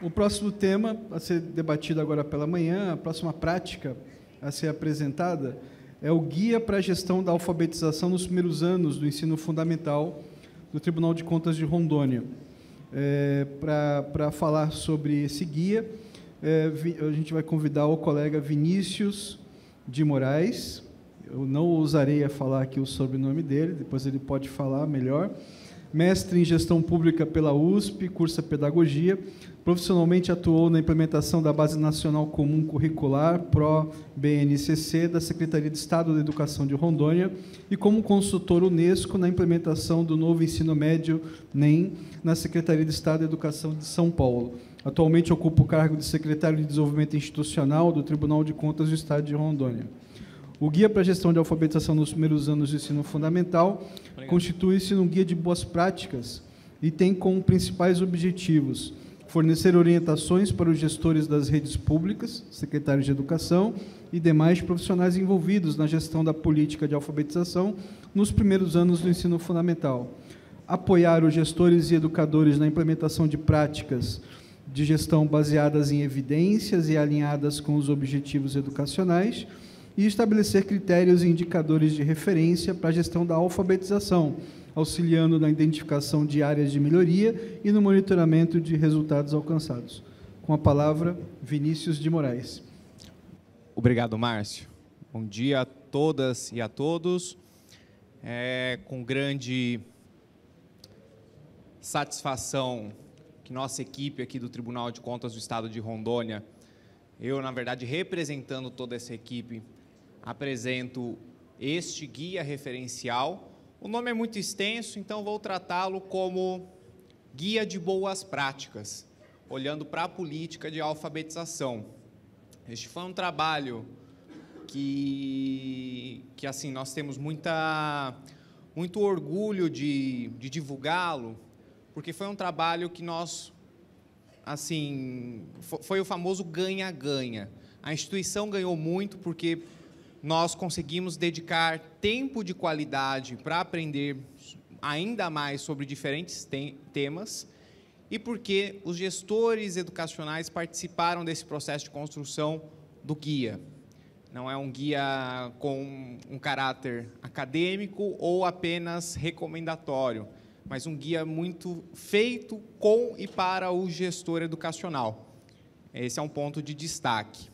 O próximo tema a ser debatido agora pela manhã, a próxima prática a ser apresentada, é o Guia para a Gestão da Alfabetização nos Primeiros Anos do Ensino Fundamental do Tribunal de Contas de Rondônia. Para falar sobre esse guia, a gente vai convidar o colega Vinícius de Moraes. Eu não ousarei a falar aqui o sobrenome dele, depois ele pode falar melhor. Mestre em Gestão Pública pela USP, cursa Pedagogia, profissionalmente atuou na implementação da Base Nacional Comum Curricular, PRO-BNCC, da Secretaria de Estado da Educação de Rondônia, e como consultor Unesco na implementação do novo ensino médio, NEM, na Secretaria de Estado da Educação de São Paulo. Atualmente ocupa o cargo de secretário de Desenvolvimento Institucional do Tribunal de Contas do Estado de Rondônia. O Guia para a Gestão de Alfabetização nos Primeiros Anos do Ensino Fundamental constitui-se num guia de boas práticas e tem como principais objetivos fornecer orientações para os gestores das redes públicas, secretários de Educação e demais profissionais envolvidos na gestão da política de alfabetização nos primeiros anos do ensino fundamental, apoiar os gestores e educadores na implementação de práticas de gestão baseadas em evidências e alinhadas com os objetivos educacionais, e estabelecer critérios e indicadores de referência para a gestão da alfabetização, auxiliando na identificação de áreas de melhoria e no monitoramento de resultados alcançados. Com a palavra, Vinícius de Moraes. Obrigado, Márcio. Bom dia a todas e a todos. Com grande satisfação que nossa equipe aqui do Tribunal de Contas do Estado de Rondônia, eu, na verdade, representando toda essa equipe, apresento este guia referencial. O nome é muito extenso, então vou tratá-lo como guia de boas práticas, olhando para a política de alfabetização. Este foi um trabalho que assim, nós temos muito orgulho de divulgá-lo, porque foi um trabalho que nós, assim, foi o famoso ganha-ganha. A instituição ganhou muito porque nós conseguimos dedicar tempo de qualidade para aprender ainda mais sobre diferentes temas e porque os gestores educacionais participaram desse processo de construção do guia. Não é um guia com um caráter acadêmico ou apenas recomendatório, mas um guia muito feito com e para o gestor educacional. Esse é um ponto de destaque.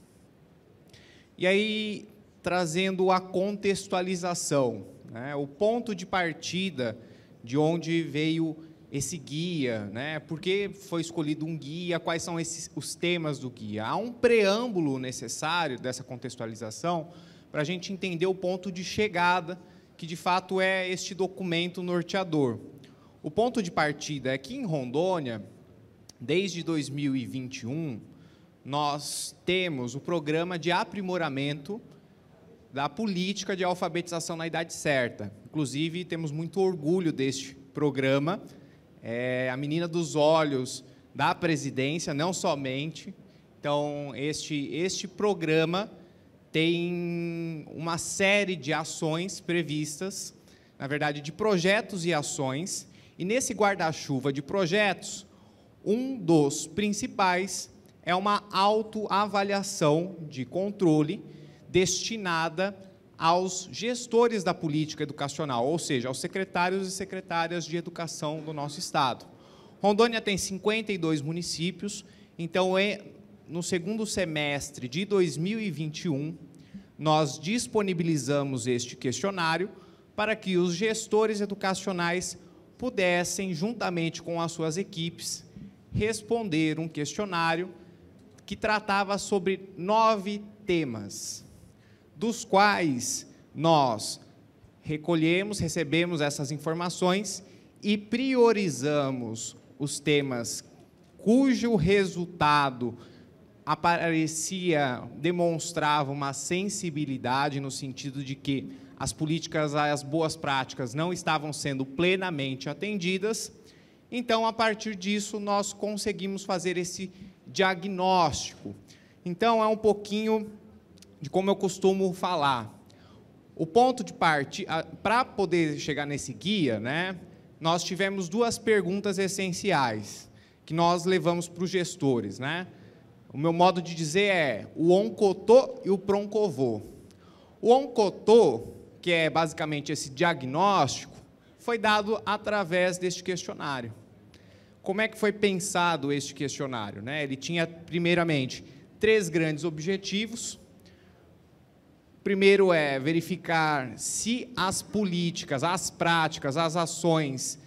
E aí, trazendo a contextualização, né? O ponto de partida de onde veio esse guia, né? Por que foi escolhido um guia, quais são os temas do guia. Há um preâmbulo necessário dessa contextualização para a gente entender o ponto de chegada, que de fato é este documento norteador. O ponto de partida é que em Rondônia, desde 2021, nós temos o programa de aprimoramento da política de alfabetização na idade certa. Inclusive, temos muito orgulho deste programa. É a menina dos olhos da presidência, não somente. Então, este programa tem uma série de ações previstas, na verdade, de projetos e ações, e nesse guarda-chuva de projetos, um dos principais é uma autoavaliação de controle destinada aos gestores da política educacional, ou seja, aos secretários e secretárias de educação do nosso estado. Rondônia tem 52 municípios, então, no segundo semestre de 2021, nós disponibilizamos este questionário para que os gestores educacionais pudessem, juntamente com as suas equipes, responder um questionário que tratava sobre 9 temas, dos quais nós recebemos essas informações e priorizamos os temas cujo resultado demonstrava uma sensibilidade no sentido de que as políticas, as boas práticas não estavam sendo plenamente atendidas. Então, a partir disso, nós conseguimos fazer esse diagnóstico. Então, é um pouquinho de como eu costumo falar. O ponto de partida, para poder chegar nesse guia, né, nós tivemos 2 perguntas essenciais. que nós levamos para os gestores, né? O meu modo de dizer é o oncotô e o proncovô. O oncotô, que é basicamente esse diagnóstico, foi dado através deste questionário. Como é que foi pensado este questionário, né? Ele tinha, primeiramente, 3 grandes objetivos. Primeiro é verificar se as políticas, as práticas, as ações,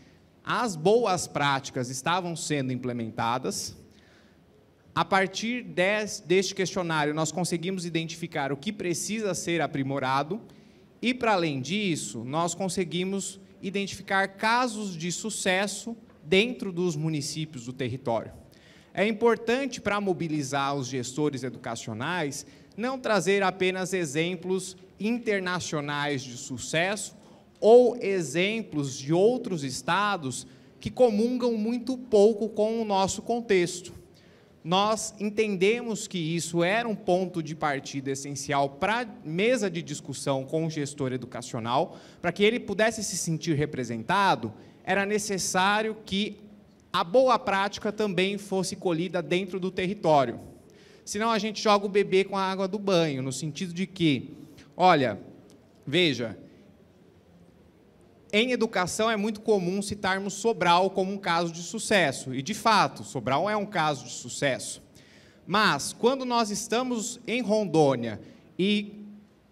as boas práticas estavam sendo implementadas. A partir deste questionário, nós conseguimos identificar o que precisa ser aprimorado e, para além disso, nós conseguimos identificar casos de sucesso dentro dos municípios do território. É importante, para mobilizar os gestores educacionais, não trazer apenas exemplos internacionais de sucesso ou exemplos de outros estados que comungam muito pouco com o nosso contexto. Nós entendemos que isso era um ponto de partida essencial para a mesa de discussão com o gestor educacional, para que ele pudesse se sentir representado, era necessário que a boa prática também fosse colhida dentro do território. Senão a gente joga o bebê com a água do banho, no sentido de que, olha, veja, em educação é muito comum citarmos Sobral como um caso de sucesso, e de fato, Sobral é um caso de sucesso. Mas, quando nós estamos em Rondônia e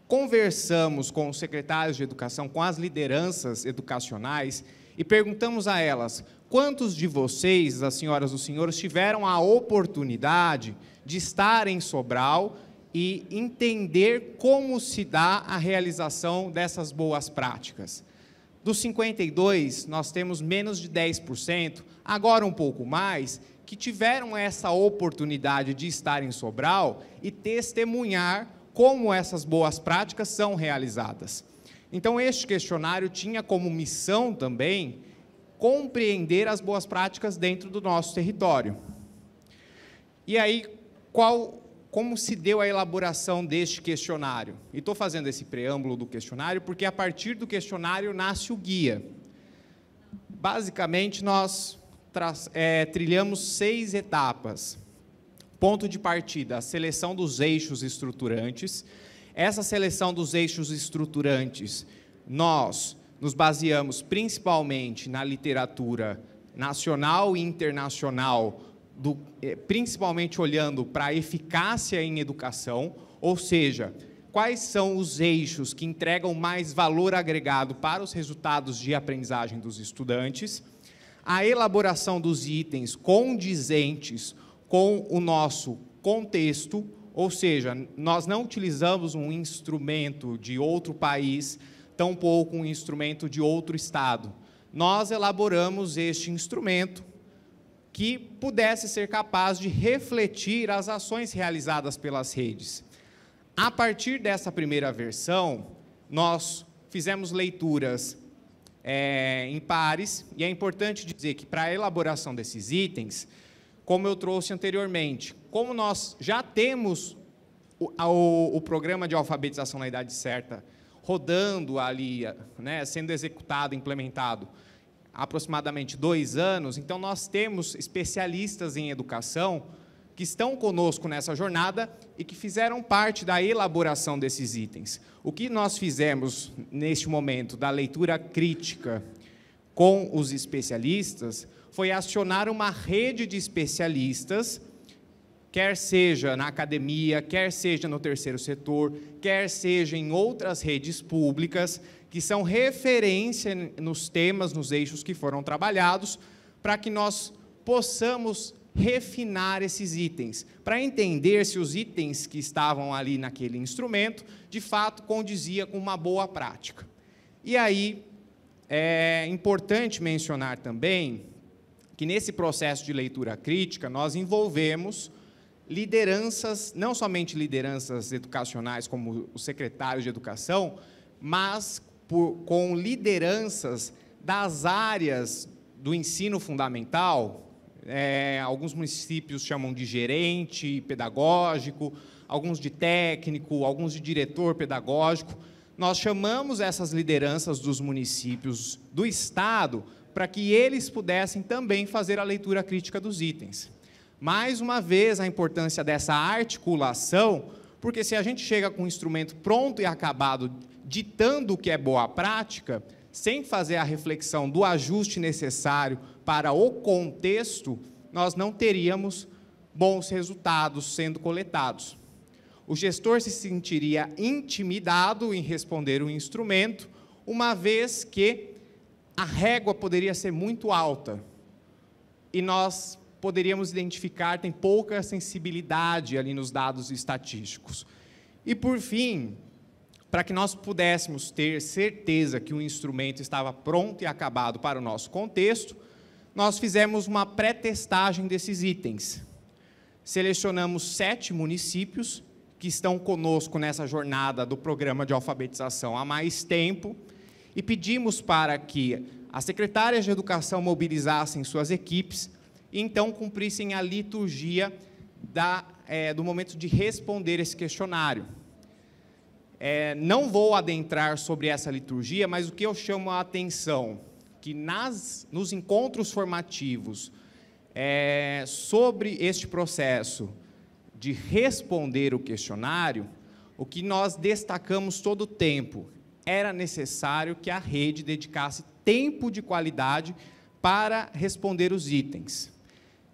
conversamos com os secretários de educação, com as lideranças educacionais, e perguntamos a elas, quantos de vocês, as senhoras e os senhores, tiveram a oportunidade de estar em Sobral e entender como se dá a realização dessas boas práticas? Dos 52, nós temos menos de 10%, agora um pouco mais, que tiveram essa oportunidade de estar em Sobral e testemunhar como essas boas práticas são realizadas. Então, este questionário tinha como missão também compreender as boas práticas dentro do nosso território. E aí, como se deu a elaboração deste questionário? E estou fazendo esse preâmbulo do questionário porque, a partir do questionário, nasce o guia. Basicamente, nós trilhamos 6 etapas. Ponto de partida, a seleção dos eixos estruturantes. Essa seleção dos eixos estruturantes, nós nos baseamos principalmente na literatura nacional e internacional, principalmente olhando para a eficácia em educação, ou seja, quais são os eixos que entregam mais valor agregado para os resultados de aprendizagem dos estudantes, a elaboração dos itens condizentes com o nosso contexto, ou seja, nós não utilizamos um instrumento de outro país, tampouco um instrumento de outro estado. Nós elaboramos este instrumento que pudesse ser capaz de refletir as ações realizadas pelas redes. A partir dessa primeira versão, nós fizemos leituras em pares, e é importante dizer que, para a elaboração desses itens, como eu trouxe anteriormente, como nós já temos o programa de alfabetização na idade certa rodando ali, né, sendo executado, implementado, há aproximadamente 2 anos, então nós temos especialistas em educação que estão conosco nessa jornada e que fizeram parte da elaboração desses itens. O que nós fizemos neste momento da leitura crítica com os especialistas foi acionar uma rede de especialistas, quer seja na academia, quer seja no terceiro setor, quer seja em outras redes públicas, que são referência nos temas, nos eixos que foram trabalhados, para que nós possamos refinar esses itens, para entender se os itens que estavam ali naquele instrumento, de fato, condizia com uma boa prática. E aí, é importante mencionar também que, nesse processo de leitura crítica, nós envolvemos lideranças, não somente lideranças educacionais, como os secretários de educação, mas com lideranças das áreas do ensino fundamental. Alguns municípios chamam de gerente pedagógico, alguns de técnico, alguns de diretor pedagógico. Nós chamamos essas lideranças dos municípios do Estado para que eles pudessem também fazer a leitura crítica dos itens. Mais uma vez, a importância dessa articulação, porque se a gente chega com um instrumento pronto e acabado, ditando o que é boa prática, sem fazer a reflexão do ajuste necessário para o contexto, nós não teríamos bons resultados sendo coletados. O gestor se sentiria intimidado em responder o instrumento, uma vez que a régua poderia ser muito alta e nós poderíamos identificar, tem pouca sensibilidade ali nos dados estatísticos. E, por fim, para que nós pudéssemos ter certeza que o instrumento estava pronto e acabado para o nosso contexto, nós fizemos uma pré-testagem desses itens. Selecionamos 7 municípios que estão conosco nessa jornada do programa de alfabetização há mais tempo e pedimos para que as secretárias de educação mobilizassem suas equipes e então cumprissem a liturgia do momento de responder esse questionário. Não vou adentrar sobre essa liturgia, mas o que eu chamo a atenção, que nos encontros formativos sobre este processo de responder o questionário, o que nós destacamos todo o tempo, era necessário que a rede dedicasse tempo de qualidade para responder os itens.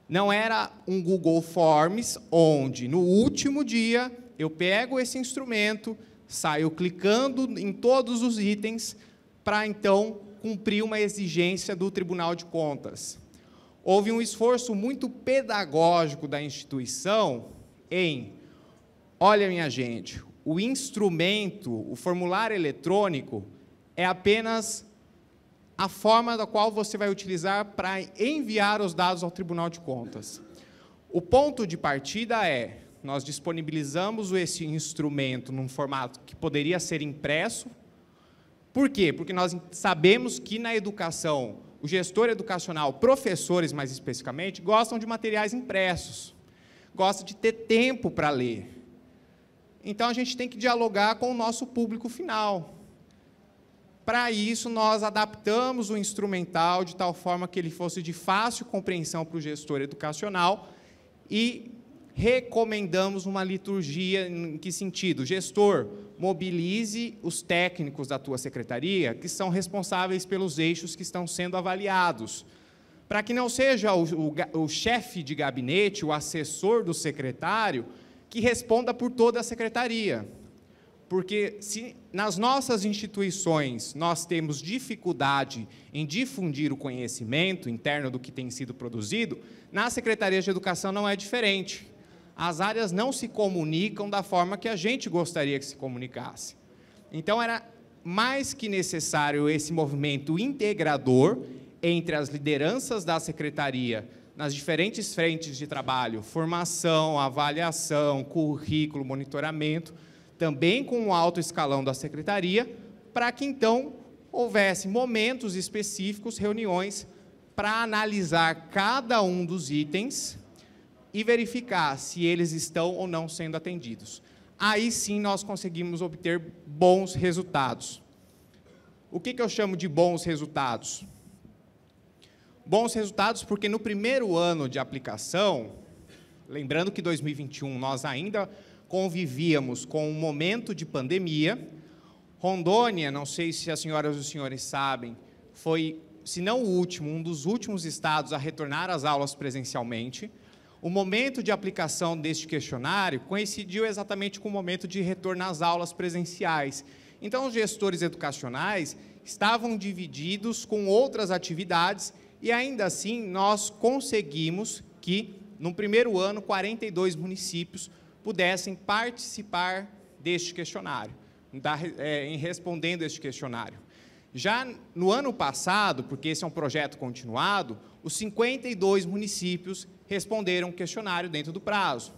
Não era um Google Forms, onde, no último dia, eu pego esse instrumento, saio clicando em todos os itens, para, então, cumprir uma exigência do Tribunal de Contas. Houve um esforço muito pedagógico da instituição em, olha, minha gente, o instrumento, o formulário eletrônico, é apenas a forma da qual você vai utilizar para enviar os dados ao Tribunal de Contas. O ponto de partida nós disponibilizamos esse instrumento num formato que poderia ser impresso. Por quê? Porque nós sabemos que na educação, o gestor educacional, professores mais especificamente, gostam de materiais impressos, gostam de ter tempo para ler. Então, a gente tem que dialogar com o nosso público final. Para isso, nós adaptamos o instrumental de tal forma que ele fosse de fácil compreensão para o gestor educacional e recomendamos uma liturgia. Em que sentido? Gestor, mobilize os técnicos da tua secretaria, que são responsáveis pelos eixos que estão sendo avaliados, para que não seja o chefe de gabinete, o assessor do secretário, que responda por toda a secretaria. Porque se nas nossas instituições nós temos dificuldade em difundir o conhecimento interno do que tem sido produzido, na Secretaria de Educação não é diferente. As áreas não se comunicam da forma que a gente gostaria que se comunicasse. Então, era mais que necessário esse movimento integrador entre as lideranças da Secretaria, nas diferentes frentes de trabalho, formação, avaliação, currículo, monitoramento, também com o alto escalão da Secretaria, para que, então, houvesse momentos específicos, reuniões, para analisar cada um dos itens e verificar se eles estão ou não sendo atendidos. Aí, sim, nós conseguimos obter bons resultados. O que eu chamo de bons resultados? Bons resultados porque, no primeiro ano de aplicação, lembrando que em 2021 nós ainda convivíamos com um momento de pandemia. Rondônia, não sei se as senhoras e os senhores sabem, foi, se não o último, um dos últimos estados a retornar às aulas presencialmente. O momento de aplicação deste questionário coincidiu exatamente com o momento de retorno às aulas presenciais. Então, os gestores educacionais estavam divididos com outras atividades e, ainda assim, nós conseguimos que, no primeiro ano, 42 municípios pudessem participar deste questionário, em respondendo este questionário. Já no ano passado, porque esse é um projeto continuado, os 52 municípios responderam o questionário dentro do prazo.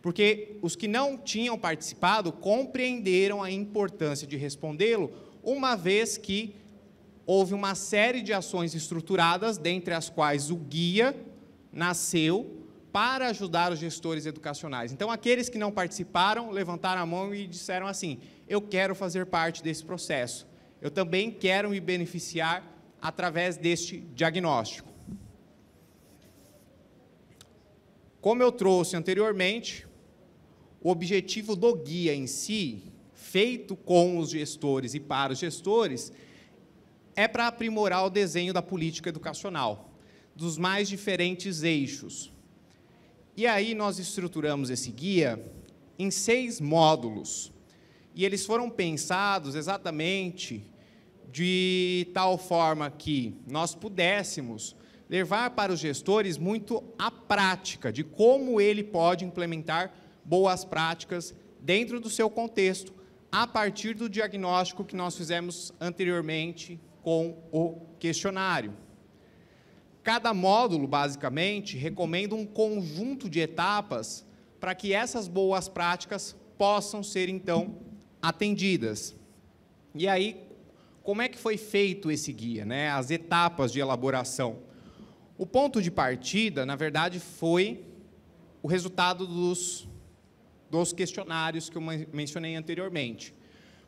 Porque os que não tinham participado compreenderam a importância de respondê-lo, uma vez que houve uma série de ações estruturadas, dentre as quais o guia nasceu para ajudar os gestores educacionais. Então, aqueles que não participaram, levantaram a mão e disseram assim: eu quero fazer parte desse processo. Eu também quero me beneficiar através deste diagnóstico. Como eu trouxe anteriormente, o objetivo do guia em si, feito com os gestores e para os gestores, é para aprimorar o desenho da política educacional, dos mais diferentes eixos. E aí nós estruturamos esse guia em 6 módulos, e eles foram pensados exatamente de tal forma que nós pudéssemos levar para os gestores muito a prática de como ele pode implementar boas práticas dentro do seu contexto, a partir do diagnóstico que nós fizemos anteriormente com o questionário. Cada módulo, basicamente, recomenda um conjunto de etapas para que essas boas práticas possam ser, então, atendidas. E aí, como é que foi feito esse guia, né? As etapas de elaboração. O ponto de partida, na verdade, foi o resultado dos questionários que eu mencionei anteriormente.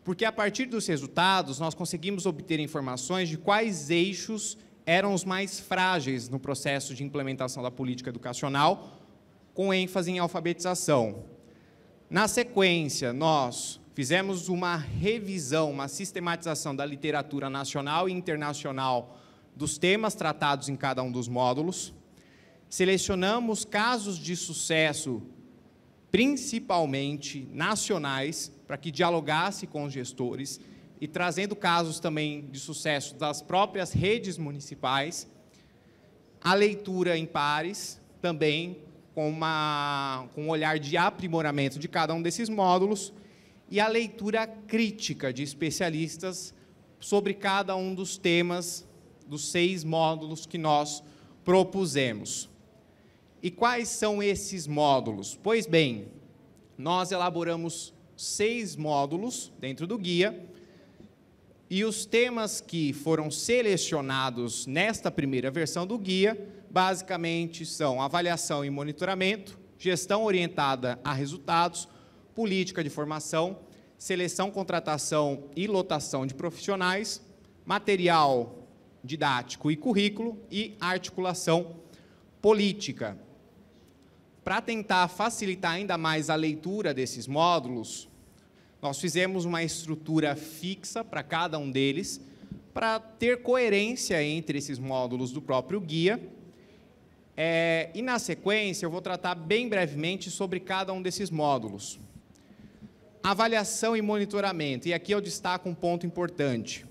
Porque, a partir dos resultados, nós conseguimos obter informações de quais eixos eram os mais frágeis no processo de implementação da política educacional, com ênfase em alfabetização. Na sequência, nós fizemos uma revisão, uma sistematização da literatura nacional e internacional dos temas tratados em cada um dos módulos, selecionamos casos de sucesso, principalmente nacionais, para que dialogasse com os gestores, e trazendo casos também de sucesso das próprias redes municipais, a leitura em pares, também com um olhar de aprimoramento de cada um desses módulos, e a leitura crítica de especialistas sobre cada um dos temas dos 6 módulos que nós propusemos. E quais são esses módulos? Pois bem, nós elaboramos 6 módulos dentro do guia, e os temas que foram selecionados nesta primeira versão do guia, basicamente são avaliação e monitoramento, gestão orientada a resultados, política de formação, seleção, contratação e lotação de profissionais, material didático e currículo e articulação política. Para tentar facilitar ainda mais a leitura desses módulos, nós fizemos uma estrutura fixa para cada um deles, para ter coerência entre esses módulos do próprio guia. E, na sequência, eu vou tratar bem brevemente sobre cada um desses módulos. Avaliação e monitoramento, e aqui eu destaco um ponto importante.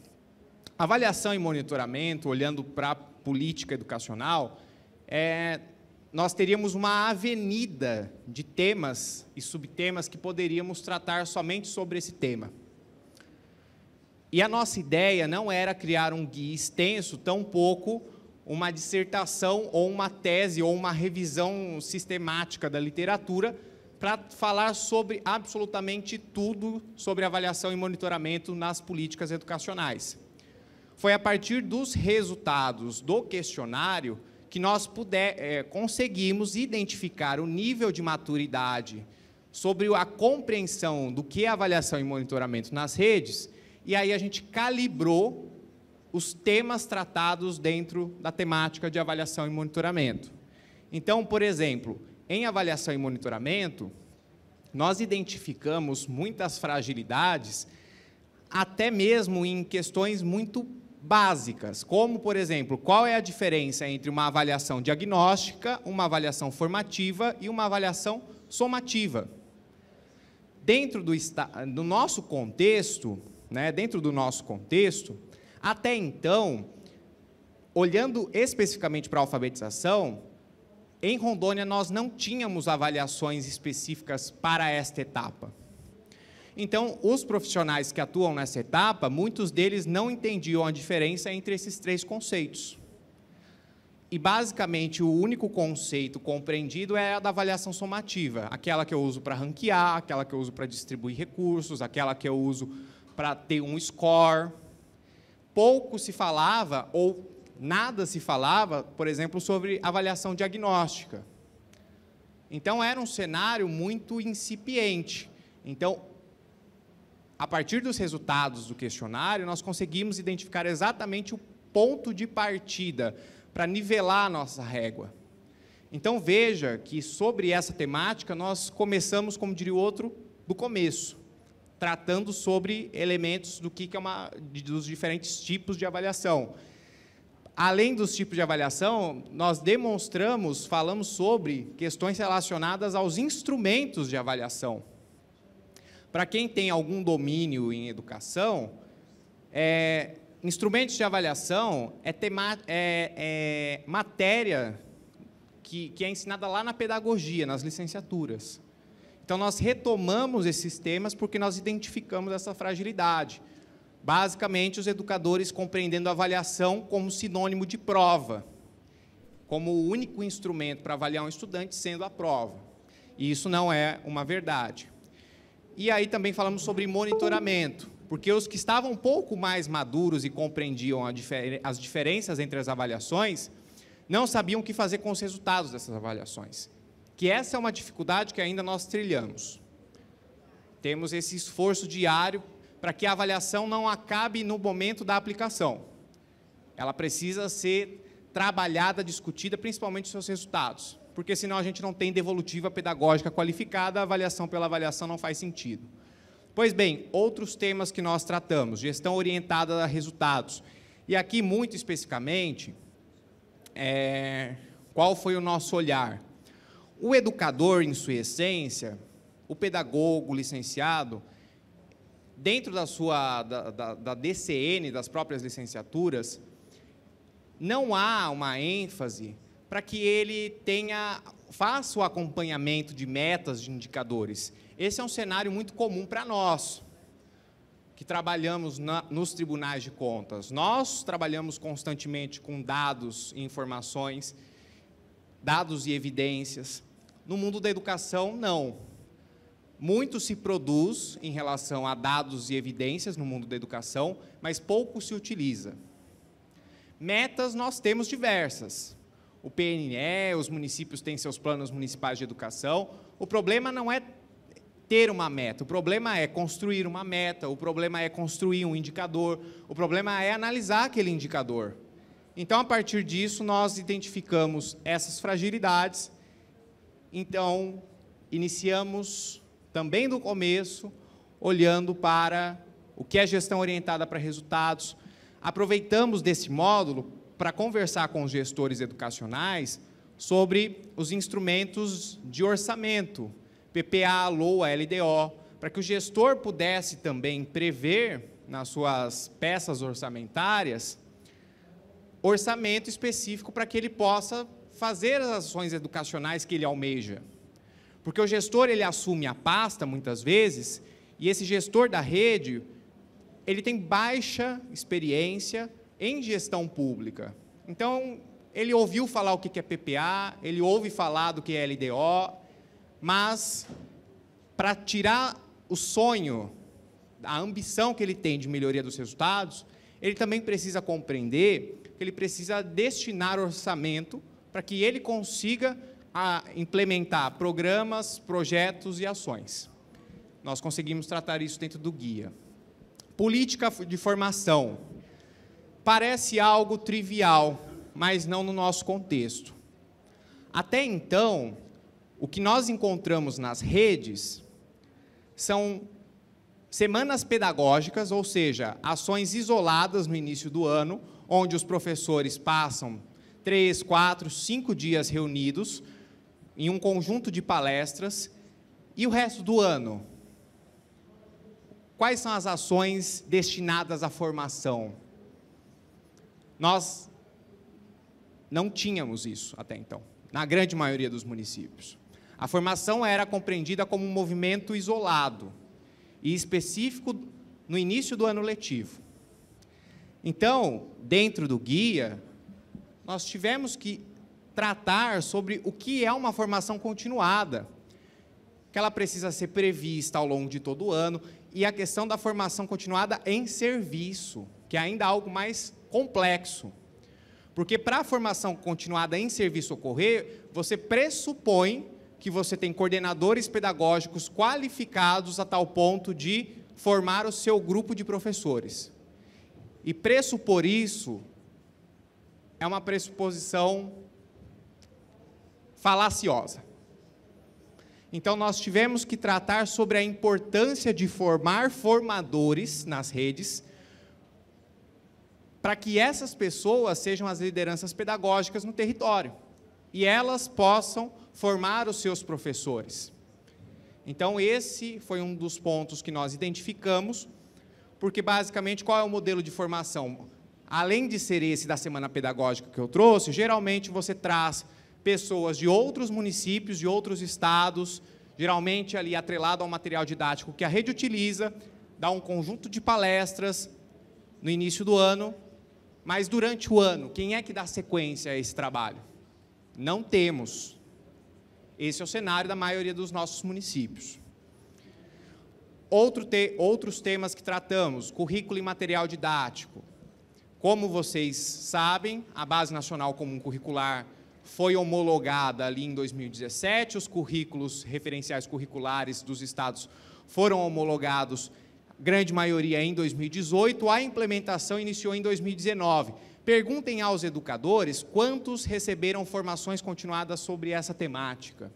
Avaliação e monitoramento, olhando para a política educacional, nós teríamos uma avenida de temas e subtemas que poderíamos tratar somente sobre esse tema. E a nossa ideia não era criar um guia extenso, tampouco uma dissertação ou uma tese ou uma revisão sistemática da literatura para falar sobre absolutamente tudo sobre avaliação e monitoramento nas políticas educacionais. Foi a partir dos resultados do questionário que nós conseguimos identificar o nível de maturidade sobre a compreensão do que é avaliação e monitoramento nas redes, e aí a gente calibrou os temas tratados dentro da temática de avaliação e monitoramento. Então, por exemplo, em avaliação e monitoramento, nós identificamos muitas fragilidades, até mesmo em questões muito básicas, como, por exemplo, qual é a diferença entre uma avaliação diagnóstica, uma avaliação formativa e uma avaliação somativa. Dentro do nosso contexto, até então, olhando especificamente para a alfabetização, em Rondônia nós não tínhamos avaliações específicas para esta etapa. Então, os profissionais que atuam nessa etapa, muitos deles não entendiam a diferença entre esses 3 conceitos. E, basicamente, o único conceito compreendido é a da avaliação somativa, aquela que eu uso para ranquear, aquela que eu uso para distribuir recursos, aquela que eu uso para ter um score. Pouco se falava, ou nada se falava, por exemplo, sobre avaliação diagnóstica. Então, era um cenário muito incipiente. Então, a partir dos resultados do questionário, nós conseguimos identificar exatamente o ponto de partida para nivelar a nossa régua. Então, veja que sobre essa temática nós começamos, como diria o outro, do começo, tratando sobre elementos do que é dos diferentes tipos de avaliação. Além dos tipos de avaliação, nós falamos sobre questões relacionadas aos instrumentos de avaliação. Para quem tem algum domínio em educação, instrumentos de avaliação é matéria que é ensinada lá na pedagogia, nas licenciaturas. Então, nós retomamos esses temas porque nós identificamos essa fragilidade. Basicamente, os educadores compreendendo a avaliação como sinônimo de prova, como o único instrumento para avaliar um estudante sendo a prova. E isso não é uma verdade. E aí também falamos sobre monitoramento, porque os que estavam um pouco mais maduros e compreendiam as diferenças entre as avaliações, não sabiam o que fazer com os resultados dessas avaliações. Que essa é uma dificuldade que ainda nós trilhamos. Temos esse esforço diário para que a avaliação não acabe no momento da aplicação. Ela precisa ser trabalhada, discutida, principalmente os seus resultados, porque senão a gente não tem devolutiva pedagógica qualificada, a avaliação pela avaliação não faz sentido. Pois bem, outros temas que nós tratamos, gestão orientada a resultados. E aqui, muito especificamente, qual foi o nosso olhar? O educador, em sua essência, o pedagogo, o licenciado, dentro da DCN, das próprias licenciaturas, não há uma ênfase para que ele faça o acompanhamento de metas, de indicadores. Esse é um cenário muito comum para nós, que trabalhamos nos tribunais de contas. Nós trabalhamos constantemente com dados e informações, dados e evidências. No mundo da educação, não. Muito se produz em relação a dados e evidências no mundo da educação, mas pouco se utiliza. Metas nós temos diversas. O PNE, os municípios têm seus planos municipais de educação. O problema não é ter uma meta, o problema é construir uma meta, o problema é construir um indicador, o problema é analisar aquele indicador. Então, a partir disso, nós identificamos essas fragilidades. Então, iniciamos também do começo, olhando para o que é gestão orientada para resultados. Aproveitamos desse módulo para conversar com os gestores educacionais sobre os instrumentos de orçamento, PPA, LOA, LDO, para que o gestor pudesse também prever, nas suas peças orçamentárias, orçamento específico para que ele possa fazer as ações educacionais que ele almeja. Porque o gestor, ele assume a pasta, muitas vezes, e esse gestor da rede, ele tem baixa experiência em gestão pública. Então, ele ouviu falar o que é PPA, ele ouve falar do que é LDO, mas, para tirar o sonho, a ambição que ele tem de melhoria dos resultados, ele também precisa compreender que ele precisa destinar orçamento para que ele consiga implementar programas, projetos e ações. Nós conseguimos tratar isso dentro do guia. Política de formação. Parece algo trivial, mas não no nosso contexto. Até então, o que nós encontramos nas redes são semanas pedagógicas, ou seja, ações isoladas no início do ano, onde os professores passam 3, 4, 5 dias reunidos em um conjunto de palestras. E o resto do ano? Quais são as ações destinadas à formação? Nós não tínhamos isso até então, na grande maioria dos municípios. A formação era compreendida como um movimento isolado e específico no início do ano letivo. Então, dentro do guia, nós tivemos que tratar sobre o que é uma formação continuada, que ela precisa ser prevista ao longo de todo o ano, e a questão da formação continuada em serviço, que é ainda algo mais complexo. Porque para a formação continuada em serviço ocorrer, você pressupõe que você tem coordenadores pedagógicos qualificados a tal ponto de formar o seu grupo de professores. E pressupor isso é uma pressuposição falaciosa. Então, nós tivemos que tratar sobre a importância de formar formadores nas redes, para que essas pessoas sejam as lideranças pedagógicas no território, e elas possam formar os seus professores. Então, esse foi um dos pontos que nós identificamos, porque, basicamente, qual é o modelo de formação? Além de ser esse da Semana Pedagógica que eu trouxe, geralmente você traz pessoas de outros municípios, de outros estados, geralmente ali atrelado ao material didático que a rede utiliza, dá um conjunto de palestras no início do ano, mas durante o ano, quem é que dá sequência a esse trabalho? Não temos. Esse é o cenário da maioria dos nossos municípios. Outros temas que tratamos, currículo e material didático. Como vocês sabem, a Base Nacional Comum Curricular foi homologada ali em 2017, os currículos referenciais curriculares dos estados foram homologados, grande maioria em 2018, a implementação iniciou em 2019. Perguntem aos educadores quantos receberam formações continuadas sobre essa temática.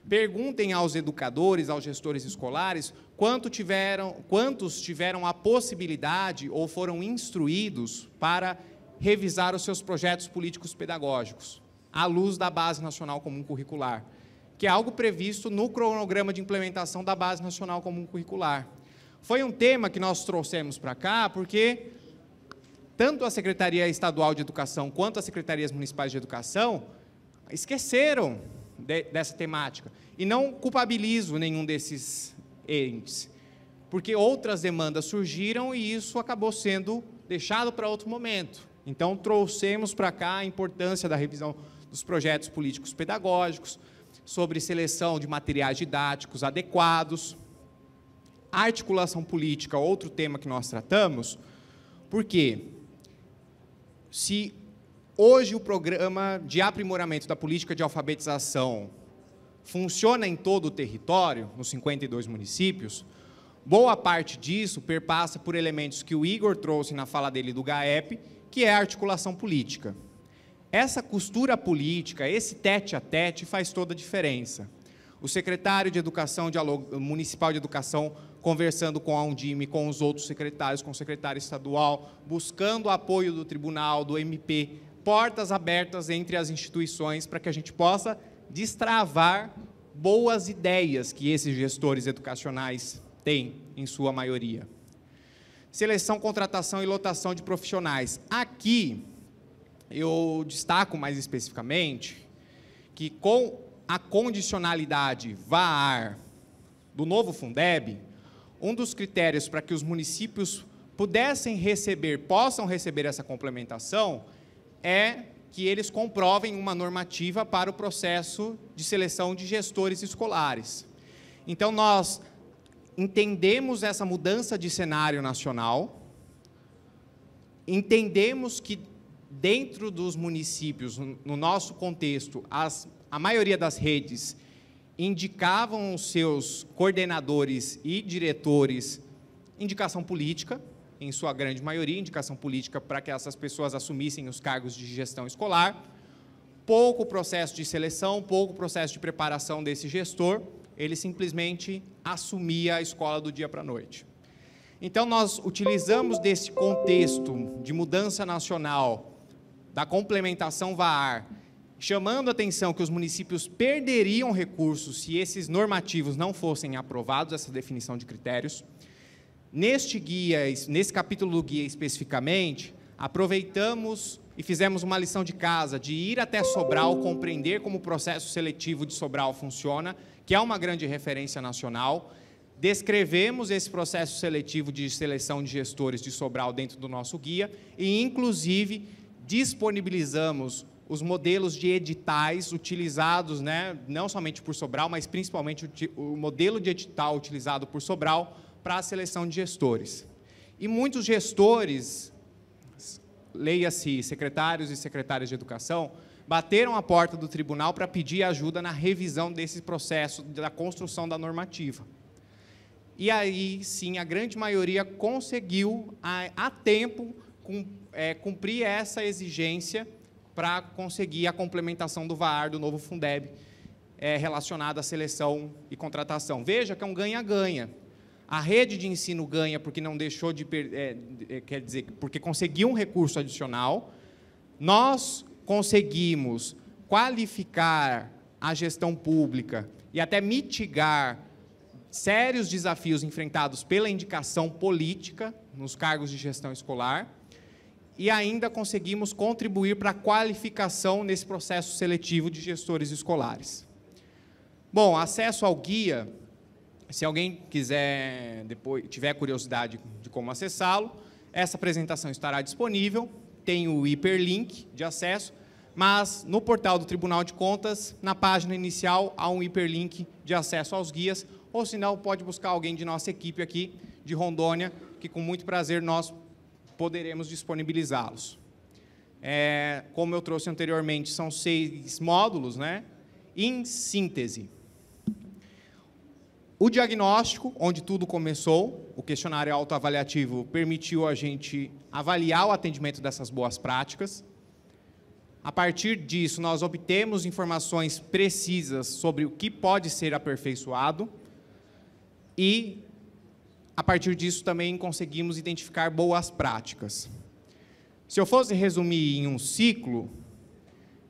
Perguntem aos educadores, aos gestores escolares, quantos tiveram a possibilidade ou foram instruídos para revisar os seus projetos políticos pedagógicos, à luz da Base Nacional Comum Curricular, que é algo previsto no cronograma de implementação da Base Nacional Comum Curricular. Foi um tema que nós trouxemos para cá, porque tanto a Secretaria Estadual de Educação quanto as Secretarias Municipais de Educação esqueceram dessa temática. E não culpabilizo nenhum desses entes, porque outras demandas surgiram e isso acabou sendo deixado para outro momento. Então, trouxemos para cá a importância da revisão dos projetos políticos pedagógicos, sobre seleção de materiais didáticos adequados, articulação política, outro tema que nós tratamos, porque se hoje o programa de aprimoramento da política de alfabetização funciona em todo o território, nos 52 municípios, boa parte disso perpassa por elementos que o Igor trouxe na fala dele do GAEP, que é a articulação política. Essa costura política, esse tete-a-tete faz toda a diferença. O secretário de Educação, Municipal de Educação, conversando com a Undime, com os outros secretários, com o secretário estadual, buscando o apoio do tribunal, do MP, portas abertas entre as instituições para que a gente possa destravar boas ideias que esses gestores educacionais têm, em sua maioria. Seleção, contratação e lotação de profissionais. Aqui, eu destaco mais especificamente que com a condicionalidade VAR do novo Fundeb, um dos critérios para que os municípios possam receber essa complementação é que eles comprovem uma normativa para o processo de seleção de gestores escolares. Então, nós entendemos essa mudança de cenário nacional, entendemos que dentro dos municípios, no nosso contexto, a maioria das redes indicavam os seus coordenadores e diretores indicação política, em sua grande maioria, indicação política para que essas pessoas assumissem os cargos de gestão escolar, pouco processo de seleção, pouco processo de preparação desse gestor, ele simplesmente assumia a escola do dia para a noite. Então, nós utilizamos desse contexto de mudança nacional, da complementação VAR, chamando a atenção que os municípios perderiam recursos se esses normativos não fossem aprovados, essa definição de critérios. Nesse capítulo do guia especificamente, aproveitamos e fizemos uma lição de casa de ir até Sobral, compreender como o processo seletivo de Sobral funciona, que é uma grande referência nacional. Descrevemos esse processo seletivo de seleção de gestores de Sobral dentro do nosso guia e, inclusive, disponibilizamos os modelos de editais utilizados, não somente por Sobral, mas principalmente o modelo de edital utilizado por Sobral para a seleção de gestores. E muitos gestores, leia-se secretários e secretárias de educação, bateram a porta do tribunal para pedir ajuda na revisão desse processo, da construção da normativa. E aí, sim, a grande maioria conseguiu, a tempo, com cumprir essa exigência para conseguir a complementação do VAR, do novo Fundeb, relacionada à seleção e contratação. Veja que é um ganha-ganha. A rede de ensino ganha porque não deixou de quer dizer, porque conseguiu um recurso adicional. Nós conseguimos qualificar a gestão pública e até mitigar sérios desafios enfrentados pela indicação política nos cargos de gestão escolar e ainda conseguimos contribuir para a qualificação nesse processo seletivo de gestores escolares. Bom, acesso ao guia, se alguém quiser, depois tiver curiosidade de como acessá-lo, essa apresentação estará disponível, tem o hiperlink de acesso, mas no portal do Tribunal de Contas, na página inicial, há um hiperlink de acesso aos guias, ou se não, pode buscar alguém de nossa equipe aqui, de Rondônia, que com muito prazer nós poderemos disponibilizá-los. Como eu trouxe anteriormente, são 6 módulos, né? Em síntese. O diagnóstico, onde tudo começou, o questionário autoavaliativo permitiu a gente avaliar o atendimento dessas boas práticas. A partir disso, nós obtemos informações precisas sobre o que pode ser aperfeiçoado e, a partir disso, também conseguimos identificar boas práticas. Se eu fosse resumir em um ciclo,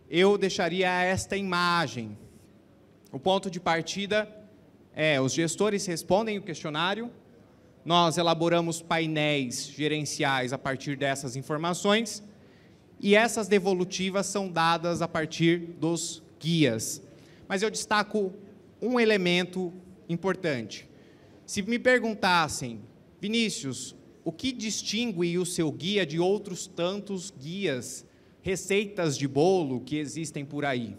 eu deixaria esta imagem. O ponto de partida os gestores respondem o questionário, nós elaboramos painéis gerenciais a partir dessas informações e essas devolutivas são dadas a partir dos guias. Mas eu destaco um elemento importante. Se me perguntassem, Vinícius, o que distingue o seu guia de outros tantos guias, receitas de bolo que existem por aí?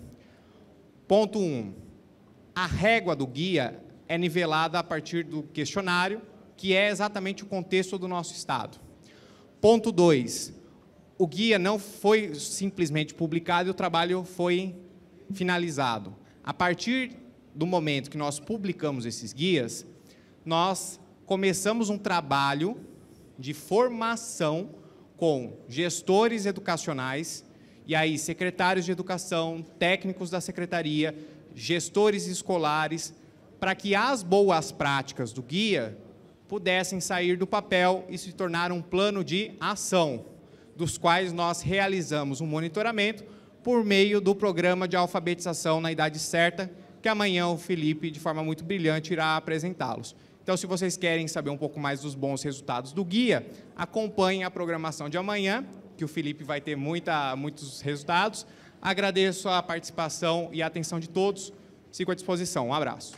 Ponto 1. A régua do guia é nivelada a partir do questionário, que é exatamente o contexto do nosso Estado. Ponto 2. O guia não foi simplesmente publicado e o trabalho foi finalizado. A partir do momento que nós publicamos esses guias, nós começamos um trabalho de formação com gestores educacionais, e aí secretários de educação, técnicos da secretaria, gestores escolares, para que as boas práticas do guia pudessem sair do papel e se tornar um plano de ação, dos quais nós realizamos um monitoramento por meio do programa de alfabetização na idade certa, que amanhã o Felipe, de forma muito brilhante, irá apresentá-los. Então, se vocês querem saber um pouco mais dos bons resultados do guia, acompanhem a programação de amanhã, que o Felipe vai ter muitos resultados. Agradeço a participação e a atenção de todos. Fico à disposição. Um abraço.